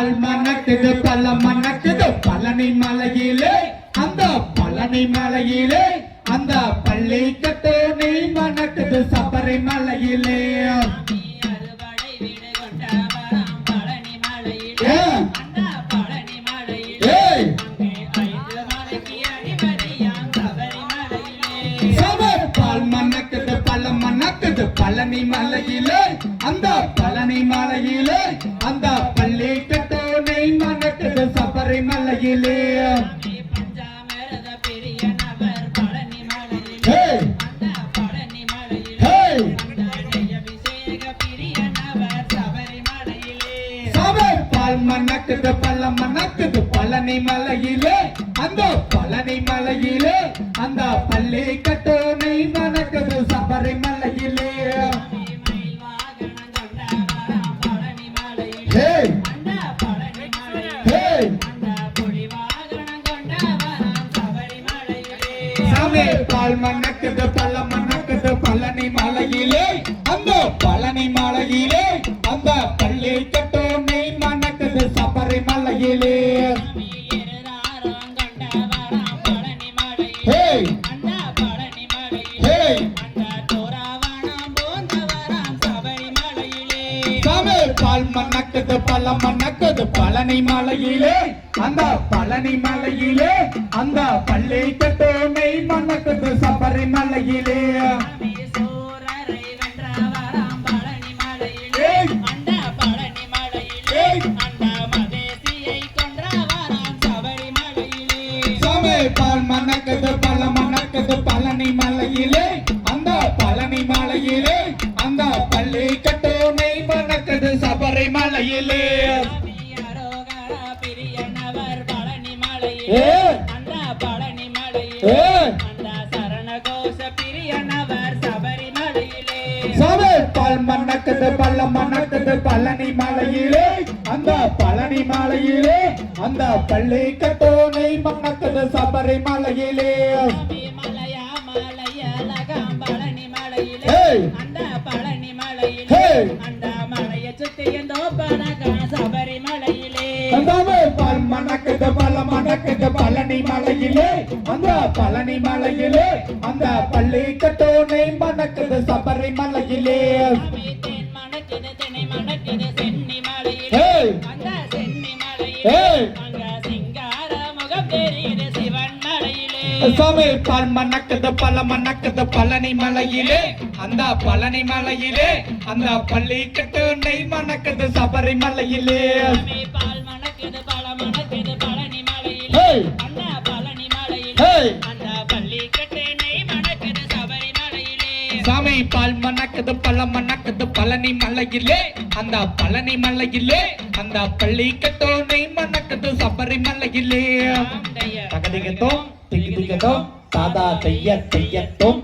பால் மணக்குது பல மணக்குது பழனி மலையிலே அந்த பழனி மலையிலே அந்த பள்ளி கட்டு நெய் மணக்குது சபரிமலையிலே பழனி மலையிலே அந்த பழனி மலையிலே அந்த பள்ளி கட்டு நெய் மணக்குது சபரிமலையிலே பஞ்சாமிரத பெரிய நபர் பழனி மலையிலே அந்த பழனி மலையிலே அபிஷேக பிரிய நபர் சபரிமலையிலே சபர் பால் மணக்குது பல மணக்குது பழனி மலையிலே அந்த பழனி மலையிலே அந்த பள்ளி கட்டு நெய் மணக்குது சபரிமலையிலே பால் மணக்குது பல மணக்குது பழனி மலையிலே அந்த பழனி மலையிலே அந்த பள்ளி கட்டு நெய் மணக்குது சபரிமலையிலே பால் மணக்குது பல மணக்குது பழனி மலையிலே அந்த பழனி மலையிலே அந்த பள்ளி கட்டு நெய் மணக்குது சபரிமலையிலே பால் மணக்குது பல மணக்குது பழனி மலையிலே அந்த பழனி மலையிலே அந்த பள்ளி கட்டு நெய் மணக்குது சபரிமலையிலே அந்த பழனி மலையிலே அந்த சரண கோஷ பிரிய நபர் சபரிமலையிலே பால் மணக்குது பல மணக்குது பழனி மலையிலே அந்த பழனி மலையிலே அந்த பள்ளி கட்டு நெய் மணக்குது சபரிமலையிலே மலையா மலையலகம் பழனி மலையிலே அந்த பழனி மலையிலே அந்த மலையை சுத்தி எந்தோ பணக சபரிமலையிலே பால் மணக்குது பல மணக்குது பழனி மலையிலே அந்த பழனி மலையிலே அந்த பள்ளி கட்டு நெய் மணக்குது சபரிமலையிலே மணக்குது தென்னை மணக்குது சென்னி மலையிலே அந்த சென்னி மலையிலே அங்க சிங்கார முகம் தெரியுது சிவன் மலையிலே சாமி பால் மணக்குது பல மணக்குது பழனி மலையிலே அந்த பழனி மலையிலே அந்த பள்ளி கட்டு நெய் மணக்குது சபரிமலையிலே பால் மணக்குது பல மணக்குது பழனி மலையிலே அந்த பழனி மலையிலே அந்த பள்ளி கட்டு நெய் மணக்குது சபரிமலையிலே சாமி பால் மணக்குது பல மணக்குது பழனி மலையிலே அந்த பழனி மலையிலே அந்த பள்ளி கட்டு நெய் மணக்குது சபரிமலையிலே தகதிகத்தோம் திகிதிகத்தோம் தாதா தையத்தோம்